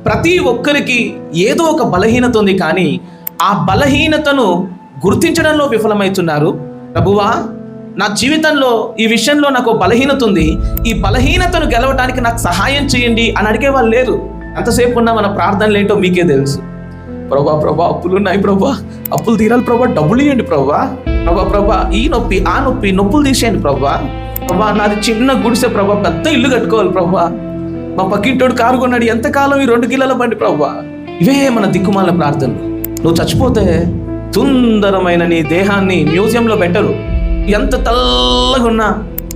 ప్రతి ఒక్కరికి ఏదో ఒక బలహీనత ఉంది, కానీ ఆ బలహీనతను గుర్తించడంలో విఫలమవుతున్నారు. ప్రభువా, నా జీవితంలో ఈ విషయంలో నాకు బలహీనత ఉంది, ఈ బలహీనతను గెలవడానికి నాకు సహాయం చేయండి అని అడిగే వాళ్ళు లేరు. ఎంతసేపు ఉన్నా మన ప్రార్థనలు ఏంటో మీకే తెలుసు. ప్రభా అప్పులు ఉన్నాయి ప్రభా, అప్పులు తీరాలి ప్రభా, డబ్బులు ఇవ్వండి ప్రభా ఈ నొప్పి ఆ నొప్పి, నొప్పులు తీసేయండి ప్రభా. నాది చిన్న గుడిసె ప్రభా, పెద్ద ఇల్లు కట్టుకోవాలి ప్రభా. మా పక్కింటోడు కారు కొన్నాడు, ఎంతకాలం ఈ 2 కిలోల బండి ప్రభా. ఇవే మన దిక్కుమాల ప్రార్థనలు. నువ్వు చచ్చిపోతే సుందరమైన నీ దేహాన్ని మ్యూజియంలో పెట్టరు. ఎంత తెల్లగా ఉన్నా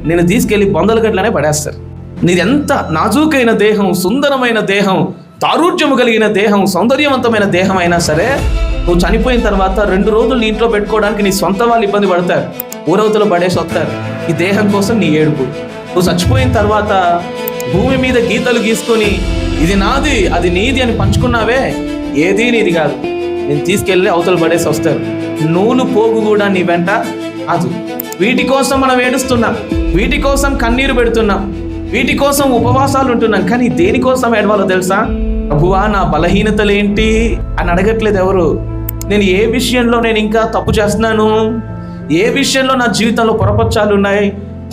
నేను తీసుకెళ్ళి బొందల గట్లనే పడేస్తారు. నీదెంత నాజూకైన దేహం, సుందరమైన దేహం, తారుజ్యము కలిగిన దేహం, సౌందర్యవంతమైన దేహం అయినా సరే, నువ్వు చనిపోయిన తర్వాత 2 రోజులు నీ ఇంట్లో పెట్టుకోవడానికి నీ సొంత వాళ్ళు ఇబ్బంది పడతారు, ఊరవతలు పడేసి వస్తారు. ఈ దేహం కోసం నీ ఏడుపు. నువ్వు చచ్చిపోయిన తర్వాత భూమి మీద గీతలు గీసుకొని ఇది నాది అది నీది అని పంచుకున్నావే, ఏదీ నీది కాదు. నేను తీసుకెళ్ళి అవతలు పడేసి వస్తారు. నూలు పోగు కూడా నీ వెంట అది. వీటి కోసం మనం ఏడుస్తున్నాం, వీటి కోసం కన్నీరు పెడుతున్నాం, వీటి కోసం ఉపవాసాలు ఉంటున్నాం. కానీ దేనికోసం ఏడవాలో తెలుసా? ప్రభువా, నా బలహీనతలేంటి అని అడగట్లేదు ఎవరు. నేను ఏ విషయంలో నేను ఇంకా తప్పు చేస్తున్నాను, ఏ విషయంలో నా జీవితంలో పొరపచ్చాలు ఉన్నాయి,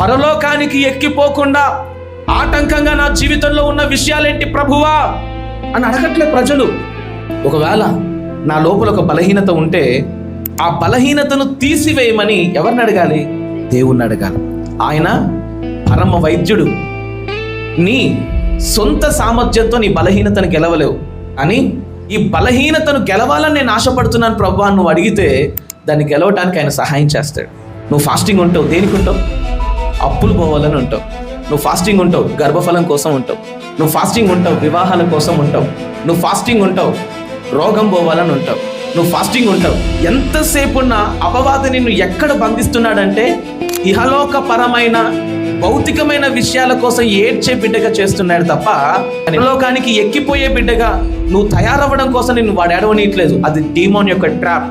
పరలోకానికి ఎక్కిపోకుండా ఆటంకంగా నా జీవితంలో ఉన్న విషయాలేంటి ప్రభువా అని అడగట్లేదు ప్రజలు. ఒకవేళ నా లోపల ఒక బలహీనత ఉంటే ఆ బలహీనతను తీసివేయమని ఎవరిని అడగాలి? దేవుణ్ణి అడగాలి. ఆయన పరమ వైద్యుడు. నీ సొంత సామర్థ్యంతో నీ బలహీనతను గెలవలేవు, అని ఈ బలహీనతను గెలవాలని నేను ఆశపడుతున్నాను ప్రభువా నువ్వు అడిగితే దాన్ని గెలవడానికి ఆయన సహాయం చేస్తాడు. నువ్వు ఫాస్టింగ్ ఉంటావు, దేనికి ఉంటావు? అప్పులు పోవాలని ఉంటావు. నువ్వు ఫాస్టింగ్ ఉంటావు, గర్భఫలం కోసం ఉంటావు. నువ్వు ఫాస్టింగ్ ఉంటావు, వివాహాల కోసం ఉంటావు. నువ్వు ఫాస్టింగ్ ఉంటావు, రోగం పోవాలని ఉంటావు. నువ్వు ఫాస్టింగ్ ఉంటావు. ఎంతసేపు ఉన్న అపవాది నిన్ను ఎక్కడ బంధిస్తున్నాడంటే ఇహలోక పరమైన భౌతికమైన విషయాల కోసం ఏడ్చే బిడ్డగా చేస్తున్నాడు తప్ప ఇహలోకానికి ఎక్కిపోయే బిడ్డగా నువ్వు తయారవ్వడం కోసం నిన్ను వాడు ఏడవనీయట్లేదు. అది డీమోన్ యొక్క ట్రాప్.